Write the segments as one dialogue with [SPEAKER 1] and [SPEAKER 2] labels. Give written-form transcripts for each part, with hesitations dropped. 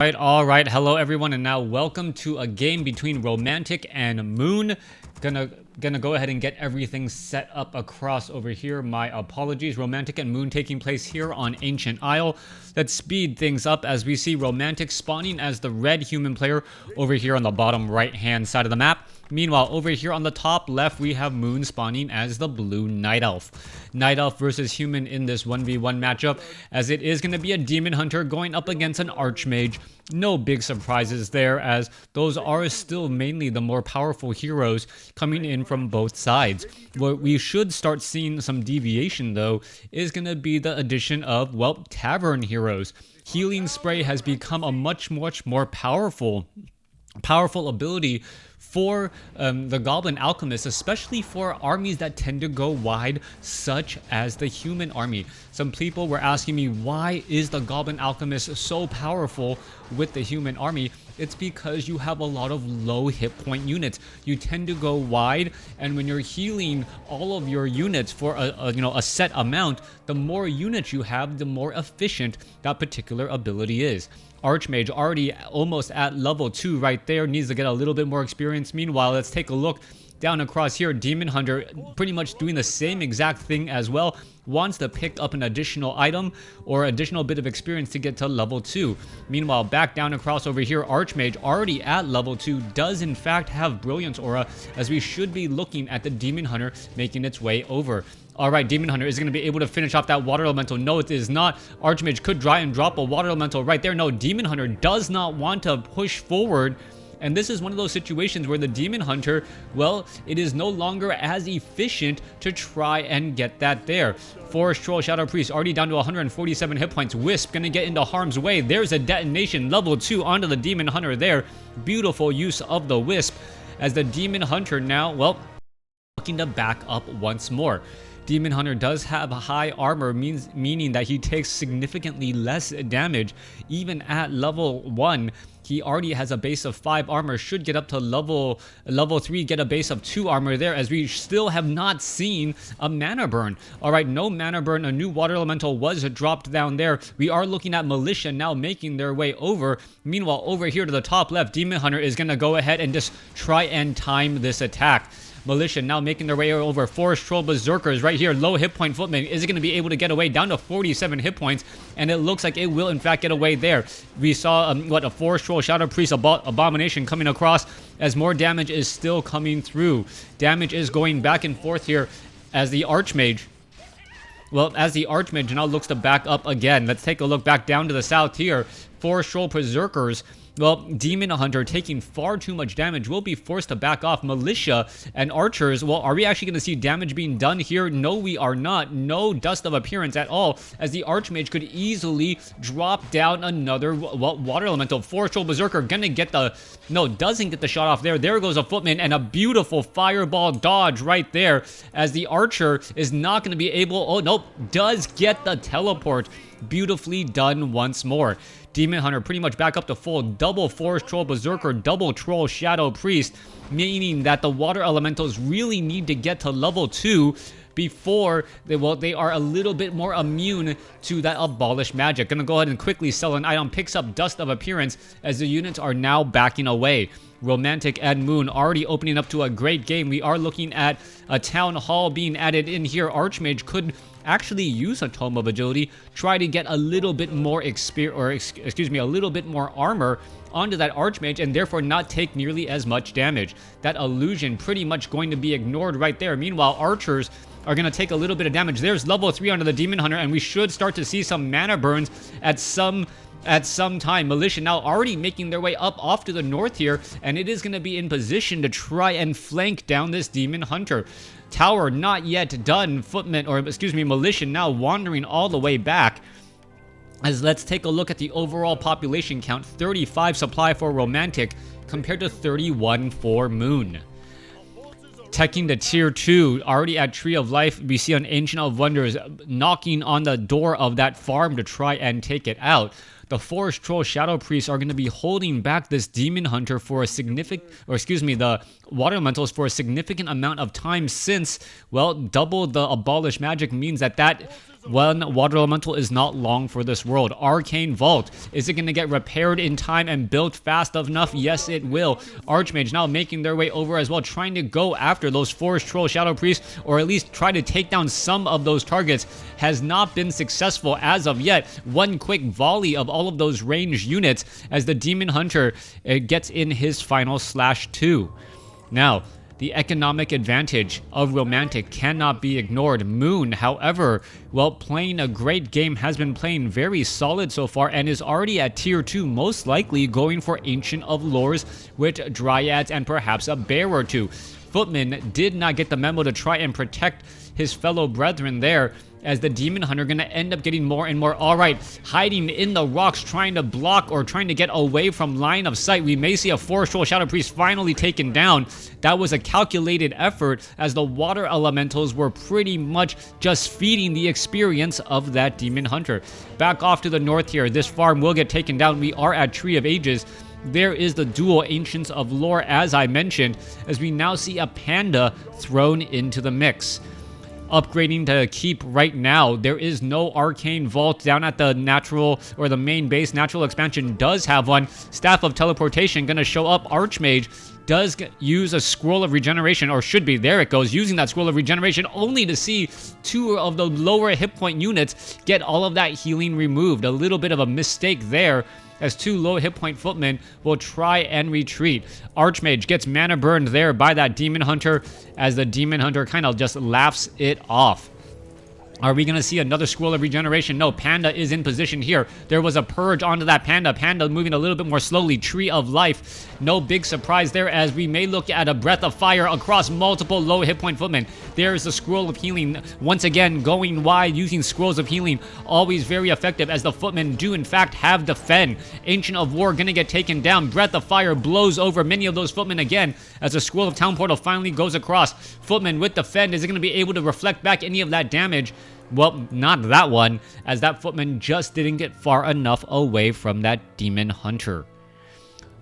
[SPEAKER 1] All right, hello everyone, and now welcome to a game between Romantic and Moon. Gonna go ahead and get everything set up across over here. My apologies. Romantic and Moon taking place here on Ancient Isle. Let's speed things up as we see Romantic spawning as the red human player over here on the bottom right hand side of the map. Meanwhile, over here on the top left, we have Moon spawning as the blue Night Elf. Night Elf versus human in this 1v1 matchup, as it is going to be a Demon Hunter going up against an Archmage. No big surprises there, as those are still mainly the more powerful heroes coming in from both sides. What we should start seeing some deviation, though, is going to be the addition of, well, Tavern heroes. Healing Spray has become a much more powerful ability for the Goblin Alchemist, especially for armies that tend to go wide, such as the human army. Some people were asking me, why is the Goblin Alchemist so powerful with the human army? It's because you have a lot of low hit point units. You tend to go wide, and when you're healing all of your units for a set amount, the more units you have, the more efficient that particular ability is. Archmage already almost at level 2 right there, needs to get a little bit more experience. Meanwhile, let's take a look down across here. Demon Hunter pretty much doing the same exact thing as well. Wants to pick up an additional item or additional bit of experience to get to level 2. Meanwhile, back down across over here, Archmage already at level 2 does in fact have Brilliance Aura, as we should be looking at the Demon Hunter making its way over. Alright, Demon Hunter is going to be able to finish off that Water Elemental. No, it is not. Archmage could try and drop a Water Elemental right there. No, Demon Hunter does not want to push forward. And this is one of those situations where the Demon Hunter, well, it is no longer as efficient to try and get that there. Forest Troll, Shadow Priest already down to 147 hit points. Wisp gonna get into harm's way. There's a detonation, level 2 onto the Demon Hunter there. Beautiful use of the Wisp, as the Demon Hunter now, well, looking to back up once more. Demon Hunter does have high armor, meaning that he takes significantly less damage. Even at level 1, he already has a base of 5 armor, should get up to level 3, get a base of 2 armor there, as we still have not seen a mana burn. Alright, no mana burn, a new Water Elemental was dropped down there. We are looking at Militia now making their way over. Meanwhile, over here to the top left, Demon Hunter is going to go ahead and just try and time this attack. Militia now making their way over. Forest Troll Berserkers right here. Low hit point Footman is going to be able to get away down to 47 hit points, and it looks like it will in fact get away there. We saw a Forest Troll Shadow Priest Abomination coming across, as more damage is still coming through. Damage is going back and forth here as the Archmage now looks to back up again. Let's take a look back down to the south here. Forest Troll Berserkers, well, Demon Hunter taking far too much damage will be forced to back off. Militia and Archers, well, are we actually going to see damage being done here? No, we are not. No Dust of Appearance at all, as the Archmage could easily drop down another Water Elemental. Forest Troll Berserker gonna get the... No, doesn't get the shot off there. There goes a Footman, and a beautiful Fireball dodge right there, as the Archer is not going to be able... Oh, nope, does get the teleport. Beautifully done once more. Demon Hunter pretty much back up to full. Double Forest Troll Berserker, double Troll Shadow Priest, meaning that the Water Elementals really need to get to level 2 before they are a little bit more immune to that Abolish magic. Gonna go ahead and quickly sell an item, picks up Dust of Appearance, as the units are now backing away. Romantic and Moon already opening up to a great game. We are looking at a Town Hall being added in here. Archmage could actually use a Tome of Agility, try to get a little bit more a little bit more armor onto that Archmage, and therefore not take nearly as much damage. That illusion pretty much going to be ignored right there. Meanwhile, Archers are going to take a little bit of damage. There's level 3 onto the Demon Hunter, and we should start to see some mana burns at some time. Militia now already making their way up off to the north here, and it is going to be in position to try and flank down this Demon Hunter. Tower not yet done. Militia now wandering all the way back. As let's take a look at the overall population count. 35 supply for Romantic compared to 31 for Moon. Teching to tier 2, already at Tree of Life, we see an Ancient of Wonders knocking on the door of that farm to try and take it out. the Forest Troll Shadow Priests are going to be holding back this Demon Hunter for a the Water Elementals for a significant amount of time since, well, double the Abolish Magic means that one Water Elemental is not long for this world. Arcane Vault. Is it going to get repaired in time and built fast enough? Yes, it will. Archmage now making their way over as well, trying to go after those Forest Troll Shadow Priests, or at least try to take down some of those targets. Has not been successful as of yet. One quick volley of all of those ranged units as the Demon Hunter gets in his final /2. Now, the economic advantage of Romantic cannot be ignored. Moon, however, well, playing a great game, has been playing very solid so far and is already at tier 2, most likely going for Ancient of Lores with Dryads and perhaps a bear or two. Footman did not get the memo to try and protect his fellow brethren there, as the Demon Hunter going to end up getting more and more. All right, hiding in the rocks, trying to block or trying to get away from line of sight. We may see a Forest Troll Shadow Priest finally taken down. That was a calculated effort, as the Water Elementals were pretty much just feeding the experience of that Demon Hunter. Back off to the north here. This farm will get taken down. We are at Tree of Ages. There is the dual Ancients of Lore, as I mentioned, as we now see a panda thrown into the mix. Upgrading to keep right now. There is no Arcane Vault down at the natural or the main base. Natural expansion does have one. Staff of Teleportation going to show up. Archmage does use a Scroll of Regeneration, or should be. There it goes, using that Scroll of Regeneration, only to see two of the lower hit point units get all of that healing removed. A little bit of a mistake there, as two low hit point footmen will try and retreat. Archmage gets mana burned there by that Demon Hunter, as the Demon Hunter kind of just laughs it off. Are we going to see another Scroll of Regeneration? No, Panda is in position here. There was a purge onto that Panda. Panda moving a little bit more slowly. Tree of Life. No big surprise there, as we may look at a Breath of Fire across multiple low hit point footmen. There's the Scroll of Healing. Once again, going wide, using Scrolls of Healing. Always very effective, as the footmen do in fact have Defend. Ancient of War going to get taken down. Breath of Fire blows over many of those footmen again, as the Scroll of Town Portal finally goes across. Footman with Defend, is it going to be able to reflect back any of that damage? Well, not that one, as that footman just didn't get far enough away from that Demon Hunter.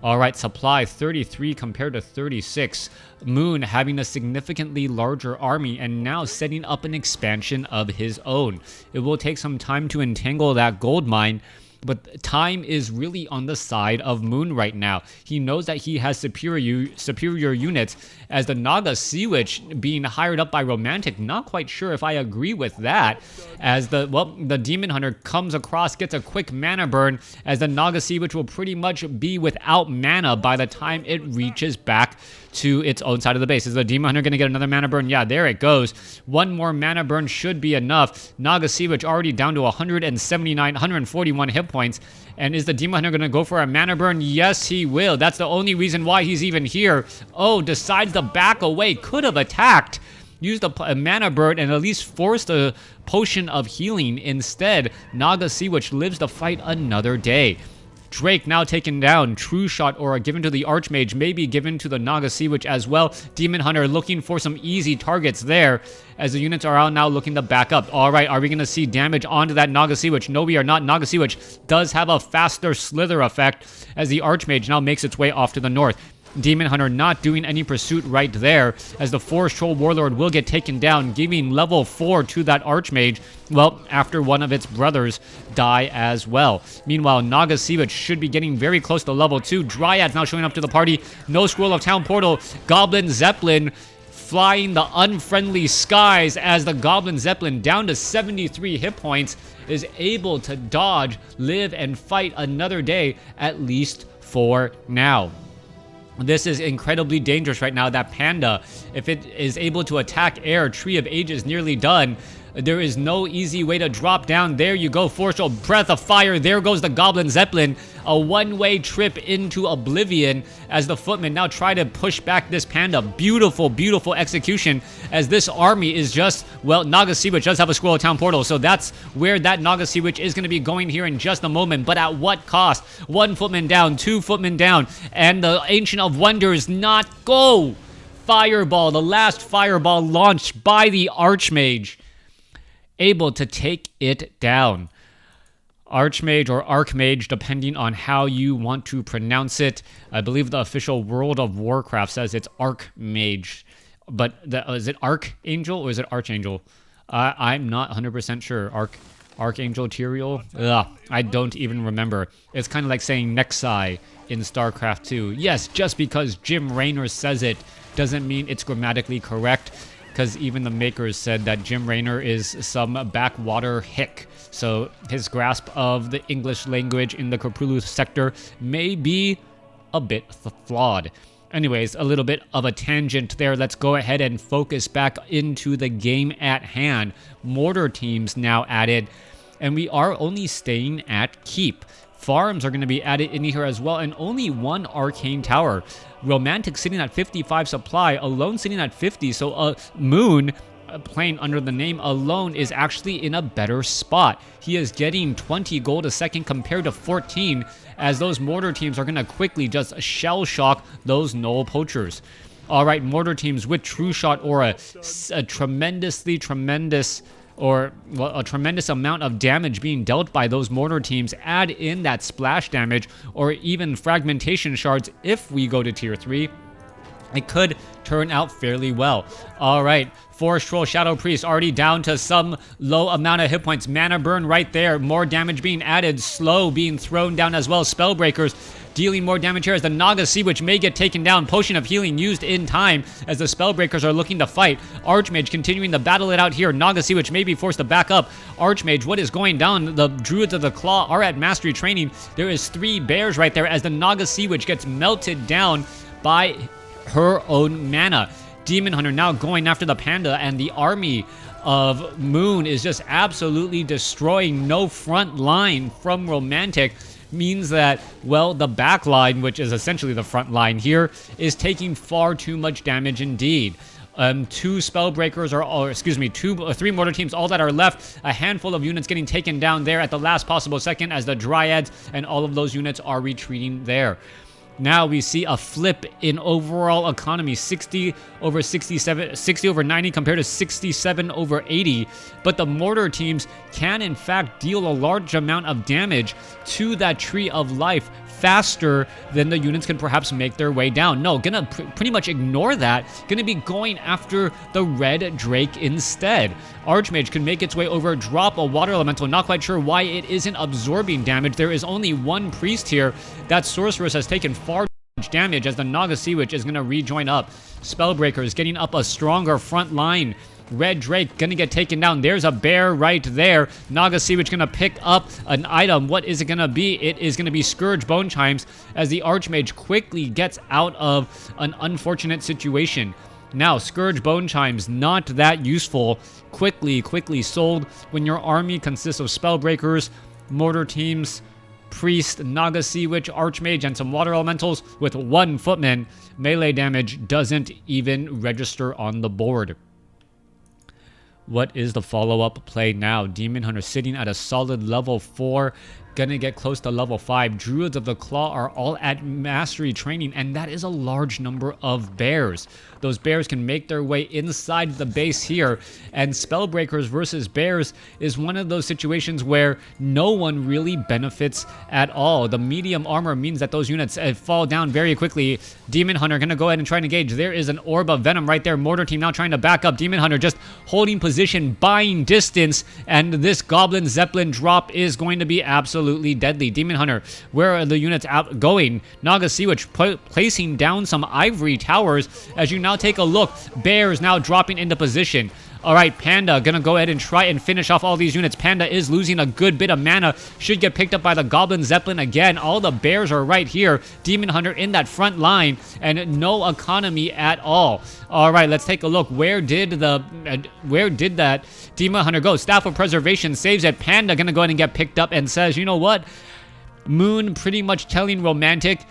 [SPEAKER 1] Alright, supply 33 compared to 36. Moon having a significantly larger army and now setting up an expansion of his own. It will take some time to entangle that gold mine, but time is really on the side of Moon right now. He knows that he has superior units, as the Naga Sea Witch being hired up by Romantic. Not quite sure if I agree with that, as the Demon Hunter comes across, gets a quick mana burn, as the Naga Sea Witch will pretty much be without mana by the time it reaches back to its own side of the base. Is the Demon Hunter going to get another mana burn? Yeah, there it goes. One more mana burn should be enough. Naga Sea Witch already down to 141 hit points. And is the Demon Hunter going to go for a mana burn? Yes, he will. That's the only reason why he's even here. Oh, decides to back away. Could have attacked. Used a mana burn and at least forced a potion of healing. Instead, Naga Sea Witch lives to fight another day. Drake now taken down. True Shot Aura given to the Archmage, maybe given to the Naga Sea Witch as well. Demon Hunter looking for some easy targets there, as the units are out now looking to back up. Alright, are we going to see damage onto that Naga Sea Witch? No, we are not. Naga Sea Witch does have a faster slither effect, as the Archmage now makes its way off to the north. Demon Hunter not doing any pursuit right there, as the Forest Troll Warlord will get taken down, giving level 4 to that Archmage, well, after one of its brothers die as well. Meanwhile, Naga Sea Witch should be getting very close to level 2. Dryads now showing up to the party. No Scroll of Town Portal. Goblin Zeppelin flying the unfriendly skies, as the Goblin Zeppelin, down to 73 hit points, is able to dodge, live, and fight another day, at least for now. This is incredibly dangerous right now. That Panda, if it is able to attack air, Tree of Ages nearly done. There is no easy way to drop down. There you go, Forest Troll, Breath of Fire. There goes the Goblin Zeppelin. A one-way trip into oblivion, as the footmen now try to push back this Panda. Beautiful, beautiful execution, as this army is just, well, Naga Sea Witch does have a Scroll of Town Portal, so that's where that Naga Sea Witch is going to be going here in just a moment. But at what cost? One footman down, two footmen down, and the Ancient of Wonders not go. Fireball, the last fireball launched by the Archmage, able to take it down. Archmage or Archmage, depending on how you want to pronounce it. I believe the official World of Warcraft says it's Archmage. But is it Archangel or is it Archangel? I'm not 100% sure. Archangel Tyrael? Ugh, I don't even remember. It's kind of like saying Nexi in StarCraft 2. Yes, just because Jim Raynor says it doesn't mean it's grammatically correct, because even the makers said that Jim Raynor is some backwater hick. So his grasp of the English language in the Cthulhu sector may be a bit flawed. Anyways, a little bit of a tangent there. Let's go ahead and focus back into the game at hand. Mortar teams now added, and we are only staying at Keep. Farms are going to be added in here as well, and only one Arcane Tower. Romantic sitting at 55 supply, Alone sitting at 50, so Moon, playing under the name Alone, is actually in a better spot. He is getting 20 gold a second compared to 14, as those mortar teams are going to quickly just shell shock those Null Poachers. All right, mortar teams with True Shot Aura, a tremendous amount of damage being dealt by those mortar teams. Add in that splash damage or even fragmentation shards if we go to tier 3. It could turn out fairly well. All right, Forest Troll Shadow Priest already down to some low amount of hit points. Mana burn right there. More damage being added. Slow being thrown down as well. Spellbreakers dealing more damage here as the Naga Sea Witch may get taken down. Potion of Healing used in time as the Spellbreakers are looking to fight. Archmage continuing to battle it out here. Naga Sea Witch may be forced to back up. Archmage, what is going down? The Druids of the Claw are at mastery training. There is 3 bears right there as the Naga Sea Witch gets melted down by her own mana. Demon Hunter now going after the Panda, and the army of Moon is just absolutely destroying. No front line from Romantic means that, well, the back line, which is essentially the front line here, is taking far too much damage indeed. 2 Spellbreakers or 3 mortar teams, all that are left. A handful of units getting taken down there at the last possible second as the Dryads and all of those units are retreating there. Now we see a flip in overall economy, 60 over 90 compared to 67 over 80. But the mortar teams can in fact deal a large amount of damage to that Tree of Life faster than the units can perhaps make their way down. No, gonna pretty much ignore that. Gonna be going after the Red Drake instead. Archmage can make its way over, drop a Water Elemental. Not quite sure why it isn't absorbing damage. There is only one priest here. That Sorceress has taken far too much damage as the Naga Sea Witch is gonna rejoin up. Spellbreakers getting up a stronger front line. Red Drake gonna get taken down. There's a bear right there. Naga Sea Witch gonna pick up an item. What is it gonna be? It is gonna be Scourge Bone Chimes as the Archmage quickly gets out of an unfortunate situation. Now, Scourge Bone Chimes, not that useful. Quickly sold when your army consists of Spellbreakers, mortar teams, priest, Naga Sea Witch, Archmage, and some water elementals with 1 footman. Melee damage doesn't even register on the board. What is the follow-up play now? Demon Hunter sitting at a solid level 4. Gonna get close to level 5. Druids of the Claw are all at mastery training, and that is a large number of bears. Those bears can make their way inside the base here, and Spellbreakers versus bears is one of those situations where no one really benefits at all. The medium armor means that those units fall down very quickly. Demon Hunter gonna go ahead and try and engage. There is an Orb of Venom right there. Mortar team now trying to back up. Demon Hunter just holding position, buying distance, and this Goblin Zeppelin drop is going to be absolutely deadly. Demon Hunter, where are the units out going? Naga Sea Witch placing down some ivory towers as you now take a look. Bears now dropping into position. All right, Panda gonna go ahead and try and finish off all these units. Panda is losing a good bit of mana. Should get picked up by the Goblin Zeppelin again. All the bears are right here. Demon Hunter in that front line and no economy at all. All right, let's take a look. Where did that Demon Hunter go? Staff of Preservation saves it. Panda gonna go ahead and get picked up and says, you know what? Moon pretty much telling Romantic,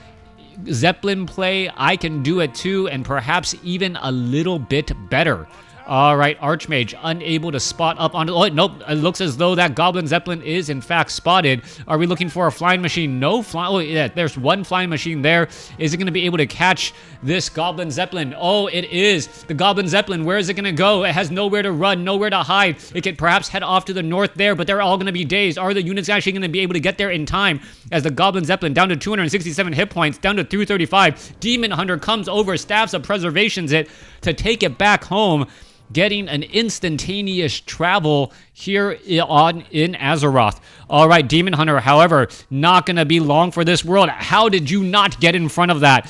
[SPEAKER 1] Zeppelin play, I can do it too, and perhaps even a little bit better. All right, Archmage unable to spot up on. Oh, nope. It looks as though that Goblin Zeppelin is in fact spotted. Are we looking for a flying machine? No flying. Oh, yeah, there's one flying machine there. Is it going to be able to catch this Goblin Zeppelin? Oh, it is. The Goblin Zeppelin, where is it going to go? It has nowhere to run, nowhere to hide. It could perhaps head off to the north there, but they're all going to be dazed. Are the units actually going to be able to get there in time? As the Goblin Zeppelin down to 267 hit points, down to 335. Demon Hunter comes over, Staffs of Preservations it to take it back home, getting an instantaneous travel here in Azeroth. All right, Demon Hunter, however, not going to be long for this world. How did you not get in front of that?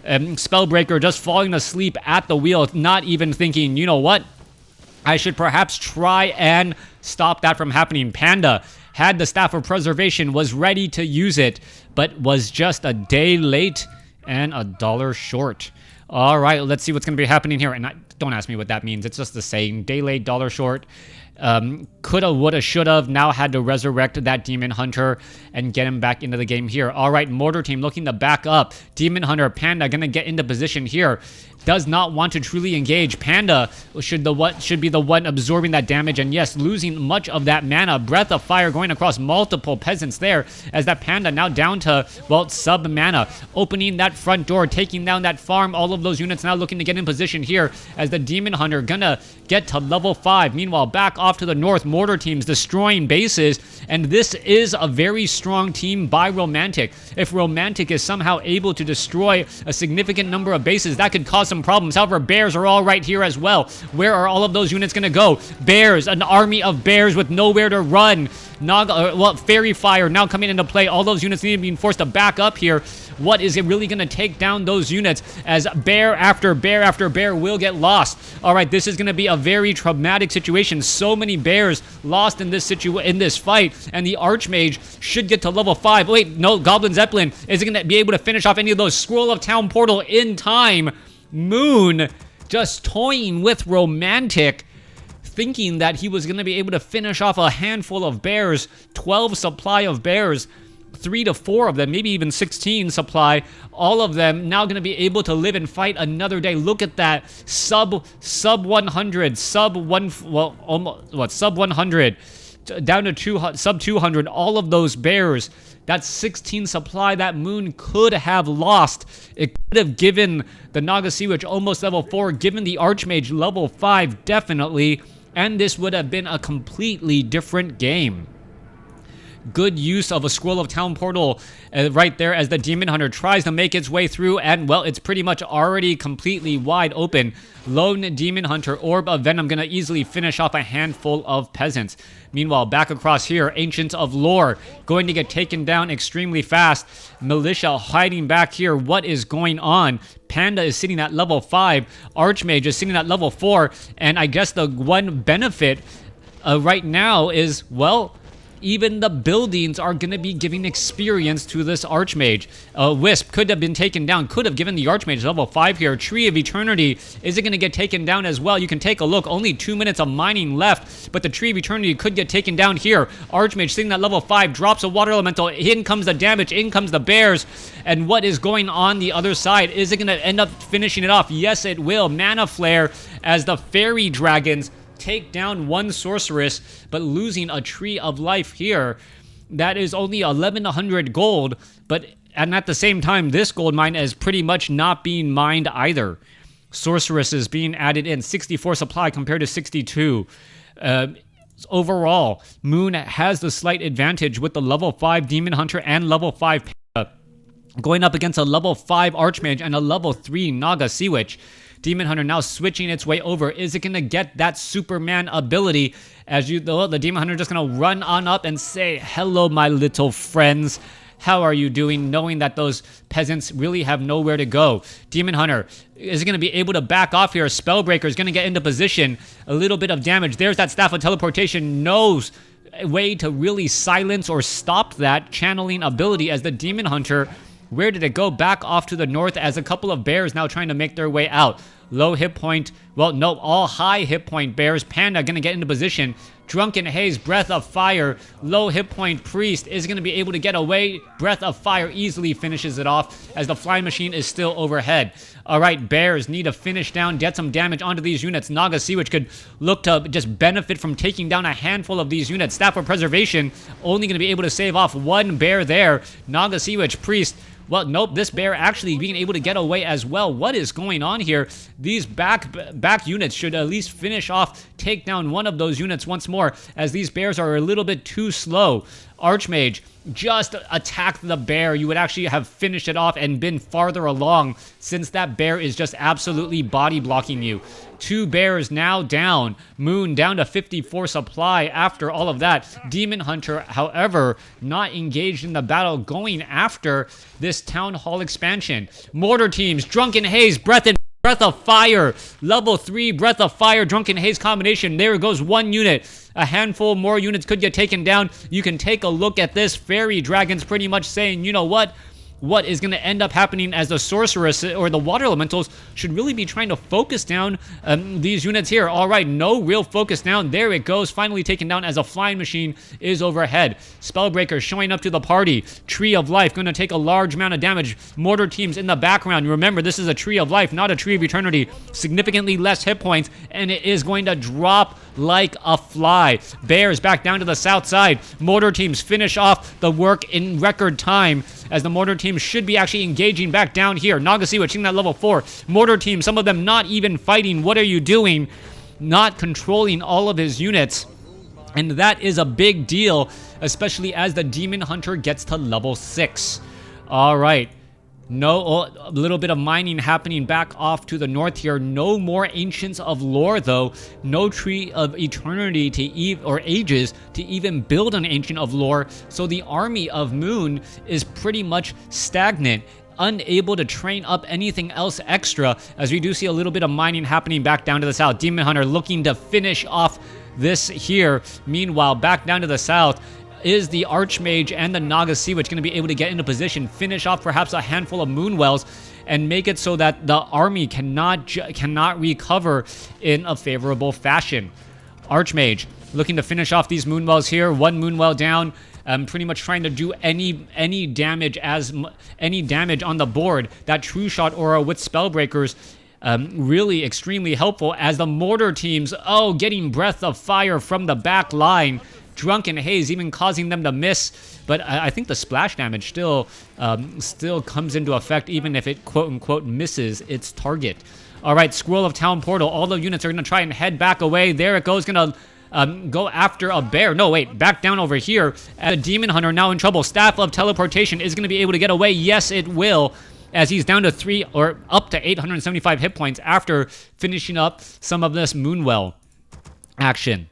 [SPEAKER 1] Spellbreaker just falling asleep at the wheel, not even thinking, you know what? I should perhaps try and stop that from happening. Panda had the Staff of Preservation, was ready to use it, but was just a day late and $1 short. All right, let's see what's going to be happening here. And don't ask me what that means. It's just the saying. Day late, $1 short. Coulda, woulda, shoulda. Now had to resurrect that Demon Hunter and get him back into the game here. All right, Mortar Team looking to back up. Demon Hunter, Panda going to get into position here. Does not want to truly engage. Panda should be the one absorbing that damage, and yes, losing much of that mana. Breath of Fire going across multiple peasants there, as that Panda now down to, well, sub mana. Opening that front door, taking down that farm. All of those units now looking to get in position here, as the Demon Hunter gonna get to level 5. Meanwhile, back off to the north, Mortar Teams destroying bases, and this is a very strong team by Romantic. If Romantic is somehow able to destroy a significant number of bases, that could cause some problems. However, bears are all right here as well. Where are all of those units going to go? Bears, an army of bears with nowhere to run. Fairy Fire now coming into play. All those units need to be forced to back up here. What is it really going to take down those units, as bear after bear after bear will get lost? All right, this is going to be a very traumatic situation. So many bears lost in this fight, and the Archmage should get to level 5. Wait, no, Goblin Zeppelin isn't going to be able to finish off any of those. Scroll of Town Portal in time. Moon just toying with Romantic, thinking that he was going to be able to finish off a handful of bears. 12 supply of bears, 3 to 4 of them, maybe even 16 supply. All of them now going to be able to live and fight another day. Look at that, sub 100, sub 100, down to sub 200. All of those bears. That's 16 supply that Moon could have lost. It could have given the Naga Sea Witch almost level 4, given the Archmage level 5 definitely, and this would have been a completely different game. Good use of a Scroll of Town Portal right there, as the Demon Hunter tries to make its way through, and well, it's pretty much already completely wide open. Lone Demon Hunter, Orb of Venom, gonna easily finish off a handful of peasants. Meanwhile, back across here, Ancients of Lore going to get taken down extremely fast. Militia hiding back here. What is going on? Panda is sitting at level 5. Archmage is sitting at level 4. And I guess the one benefit right now is, well, even the buildings are going to be giving experience to this Archmage. Wisp could have been taken down, could have given the Archmage level 5 here. Tree of Eternity, is it going to get taken down as well? You can take a look, only 2 minutes of mining left, but the Tree of Eternity could get taken down here. Archmage sitting at level 5, drops a Water Elemental, in comes the damage, in comes the bears, and what is going on the other side? Is it going to end up finishing it off? Yes, it will. Mana Flare, as the Fairy Dragons take down one sorceress, but losing a Tree of Life here. That is only 1100 gold, and at the same time, this gold mine is pretty much not being mined either. Sorceress is being added in, 64 supply compared to 62. Overall, Moon has the slight advantage with the level 5 Demon Hunter and level 5 Panda, going up against a level 5 Archmage and a level 3 Naga Sea Witch. Demon Hunter now switching its way over. Is it going to get that Superman ability? As the Demon Hunter just going to run on up and say, hello, my little friends. How are you doing? Knowing that those peasants really have nowhere to go. Demon Hunter is going to be able to back off here. Spellbreaker is going to get into position. A little bit of damage. There's that Staff of Teleportation. No way to really silence or stop that channeling ability, as the Demon Hunter, where did it go? Back off to the north, as a couple of bears now trying to make their way out. Low hit point. Well, no, all high hit point bears. Panda going to get into position. Drunken Haze, Breath of Fire, low hit point Priest is going to be able to get away. Breath of Fire easily finishes it off as the flying machine is still overhead. All right, Bears need to finish down, get some damage onto these units. Naga Sea Witch could look to just benefit from taking down a handful of these units. Staff of Preservation only going to be able to save off one bear there. Naga Sea Witch, Priest. Well, nope, this bear actually being able to get away as well. What is going on here? These back units should at least finish off, take down one of those units once more, as these bears are a little bit too slow. Archmage, just attack the bear. You would actually have finished it off and been farther along, since that bear is just absolutely body blocking you. 2 bears now down. Moon down to 54 supply after all of that. Demon Hunter, however, not engaged in the battle, going after this Town Hall expansion. Mortar teams, Drunken Haze, Breath of Fire, level 3 Breath of Fire, Drunken Haze combination. There goes one unit. A handful more units could get taken down. You can take a look at this. Fairy Dragons pretty much saying, you know what is going to end up happening, as the sorceress or the water elementals should really be trying to focus down these units here. All right, no real focus down. There it goes, finally taken down as a flying machine is overhead. Spellbreaker showing up to the party. Tree of Life going to take a large amount of damage. Mortar teams in the background. Remember, this is a Tree of Life, not a Tree of Eternity. Significantly less hit points, and it is going to drop like a fly. Bears back down to the south side. Mortar teams finish off the work in record time, as the mortar teams should be actually engaging back down here. Naga Sea Witch that level 4. Mortar team, some of them not even fighting. What are you doing? Not controlling all of his units. And that is a big deal, especially as the Demon Hunter gets to level 6. All right. A little bit of mining happening back off to the north here. No more Ancients of Lore, though. No Tree of Eternity or Ages to even build an Ancient of Lore. So the army of Moon is pretty much stagnant, unable to train up anything else extra, as we do see a little bit of mining happening back down to the south. Demon Hunter looking to finish off this here. Meanwhile, back down to the south is the Archmage and the Naga Sea Witch going to be able to get into position, finish off perhaps a handful of Moonwells, and make it so that the army cannot recover in a favorable fashion. Archmage looking to finish off these Moonwells here. One Moonwell down. Pretty much trying to do any damage on the board. That True Shot aura with Spellbreakers really extremely helpful, as the mortar teams getting Breath of Fire from the back line. Drunken Haze even causing them to miss, but I think the splash damage still comes into effect, even if it quote-unquote misses its target. All right, Scroll of Town Portal. All the units are going to try and head back away. There it goes, going to go after a bear. No, wait, back down over here. And the Demon Hunter now in trouble. Staff of Teleportation is going to be able to get away. Yes, it will, as he's down to 3 or up to 875 hit points after finishing up some of this Moonwell action.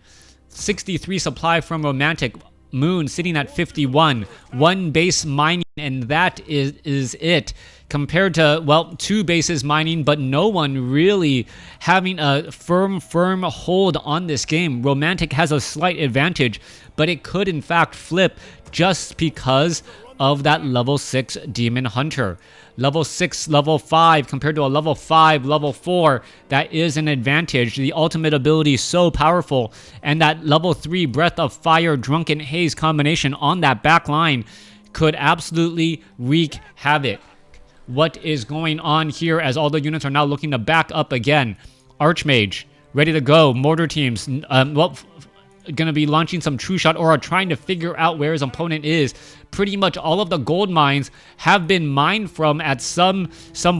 [SPEAKER 1] 63 supply from Romantic. Moon sitting at 51. 1 base mining, and that is it. Compared to, well, 2 bases mining, but no one really having a firm hold on this game. Romantic has a slight advantage, but it could in fact flip just because of that level 6 Demon Hunter. Level 6, level 5 compared to a level 5, level 4, that is an advantage. The ultimate ability is so powerful, and that level 3 Breath of Fire, Drunken Haze combination on that back line could absolutely wreak havoc. What is going on here, as all the units are now looking to back up again? Archmage, ready to go. Mortar teams, going to be launching some True Shot aura, trying to figure out where his opponent is. Pretty much all of the gold mines have been mined from at some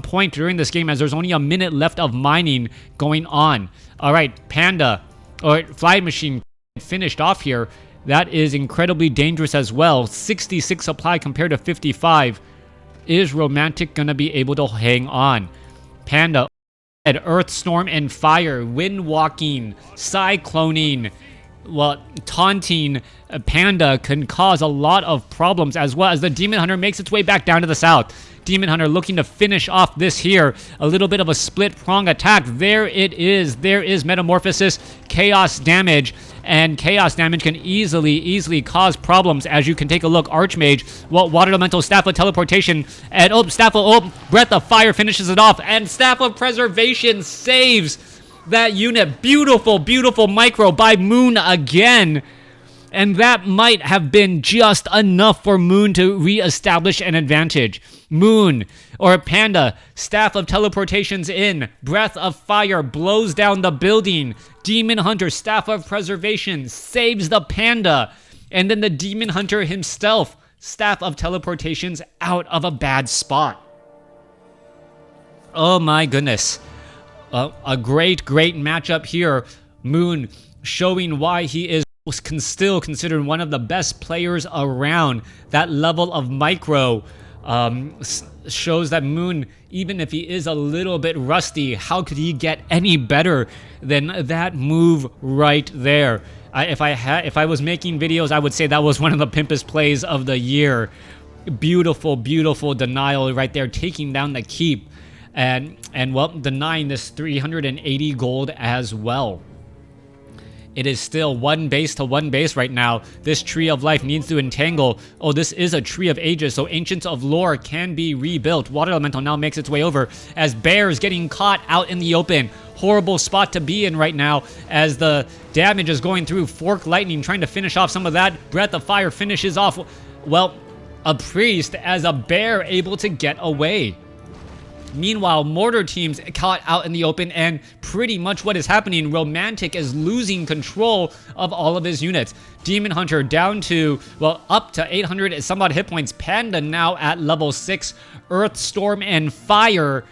[SPEAKER 1] point during this game, as there's only a minute left of mining going on. All right, Panda, or Fly Machine, finished off here. That is incredibly dangerous as well. 66 supply compared to 55. Is Romantic going to be able to hang on? Panda, Earth Storm and Fire, Wind Walking, Cycloning, taunting Panda can cause a lot of problems, as well as the Demon Hunter makes its way back down to the south. Demon Hunter looking to finish off this here. A little bit of a split prong attack. There it is. There is Metamorphosis, Chaos damage, and Chaos damage can easily cause problems, as you can take a look. Archmage, Water Elemental, Staff of Teleportation, and Breath of Fire finishes it off, and Staff of Preservation saves that unit. Beautiful, beautiful micro by Moon again. And that might have been just enough for Moon to reestablish an advantage. Moon, or Panda, Staff of Teleportations in. Breath of Fire blows down the building. Demon Hunter, Staff of Preservation, saves the Panda. And then the Demon Hunter himself, Staff of Teleportations, out of a bad spot. Oh my goodness. A great matchup here. Moon showing why he is still considered one of the best players around. That level of micro shows that Moon, even if he is a little bit rusty, how could he get any better than that move right there? If I was making videos, I would say that was one of the Pimpest plays of the year. Beautiful, beautiful denial right there, taking down the keep, and well, denying this 380 gold as well. It is still one base to one base right now. This Tree of Life needs to entangle. Oh, this is a Tree of Ages, so Ancients of Lore can be rebuilt. Water Elemental now makes its way over as Bear's getting caught out in the open. Horrible spot to be in right now as the damage is going through. Fork Lightning trying to finish off some of that. Breath of Fire finishes off, well, a Priest as a Bear able to get away. Meanwhile, Mortar teams caught out in the open, and pretty much what is happening, Romantic is losing control of all of his units. Demon Hunter down to, well, up to 800 and some odd hit points. Panda now at level 6. Earth, Storm, and Fire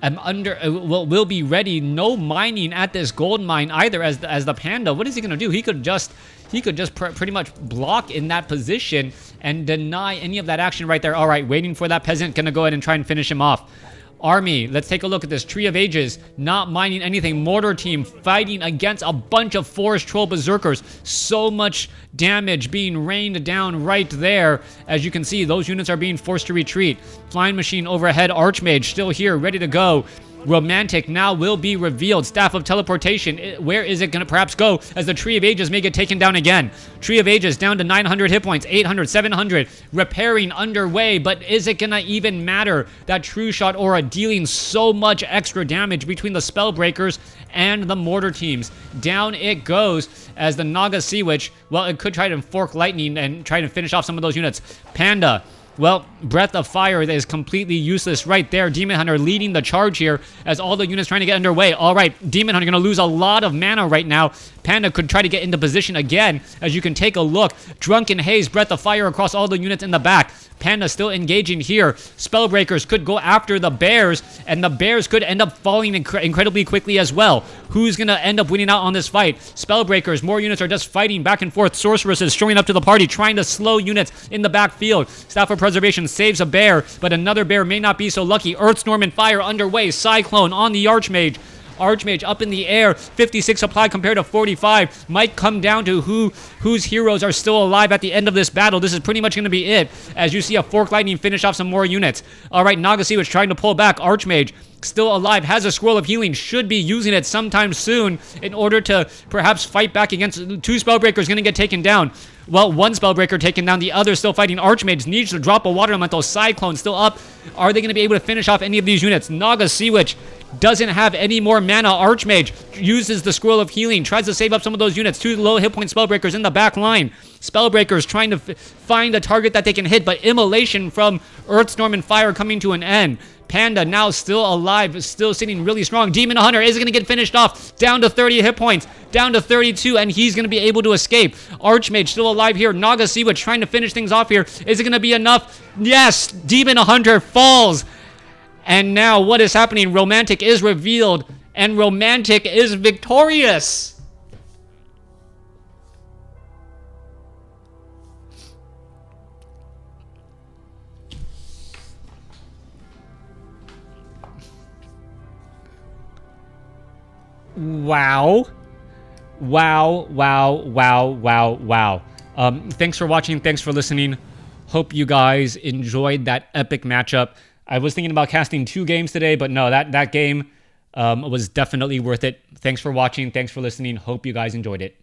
[SPEAKER 1] will be ready. No mining at this gold mine either as the Panda. What is he going to do? He could just pretty much block in that position and deny any of that action right there. All right, waiting for that Peasant. Going to go ahead and try and finish him off. Army, let's take a look at this. Tree of Ages, not mining anything. Mortar team fighting against a bunch of Forest Troll Berserkers. So much damage being rained down right there. As you can see, those units are being forced to retreat. Flying Machine overhead. Archmage still here, ready to go. Romantic now will be revealed. Staff of Teleportation, where is it going to perhaps go as the Tree of Ages may get taken down again? Tree of Ages down to 900 hit points, 800, 700, repairing underway, but is it going to even matter? That True Shot Aura dealing so much extra damage between the Spellbreakers and the Mortar teams. Down it goes as the Naga Sea Witch, well, it could try to Fork Lightning and try to finish off some of those units. Panda, well, Breath of Fire is completely useless right there. Demon Hunter leading the charge here as all the units trying to get underway. All right, Demon Hunter going to lose a lot of mana right now. Panda could try to get into position again. As you can take a look, Drunken Haze, Breath of Fire across all the units in the back. Panda still engaging here. Spellbreakers could go after the Bears, and the Bears could end up falling incredibly quickly as well. Who's going to end up winning out on this fight? Spellbreakers, more units are just fighting back and forth. Sorceresses showing up to the party, trying to slow units in the backfield. Staff of Preservation saves a Bear, but another Bear may not be so lucky. Earthstorm and Fire underway. Cyclone on the Archmage. Archmage up in the air, 56 supply compared to 45. Might come down to whose heroes are still alive at the end of this battle. This is pretty much going to be it, as you see a Fork Lightning finish off some more units. All right, Naga Sea Witch trying to pull back. Archmage still alive, has a Scroll of Healing, should be using it sometime soon in order to perhaps fight back against two Spellbreakers going to get taken down. Well, one Spellbreaker taken down, the other still fighting. Archmage needs to drop a Water Elemental. Cyclone still up. Are they going to be able to finish off any of these units? Naga Sea Witch doesn't have any more mana. Archmage uses the Scroll of Healing, tries to save up some of those units. Two low hit point Spellbreakers in the back line. Spellbreakers trying to find a target that they can hit, but Immolation from Earthstorm and Fire coming to an end. Panda now still alive, still sitting really strong. Demon Hunter is going to get finished off. Down to 30 hit points, down to 32, and he's going to be able to escape. Archmage still alive here. Naga Sea Witch trying to finish things off here. Is it going to be enough? Yes! Demon Hunter falls. And now what is happening? Romantic is revealed, and Romantic is victorious. Wow. Wow, wow, wow, wow, wow. Thanks for watching. Thanks for listening. Hope you guys enjoyed that epic matchup. I was thinking about casting 2 games today, but no, that game was definitely worth it. Thanks for watching. Thanks for listening. Hope you guys enjoyed it.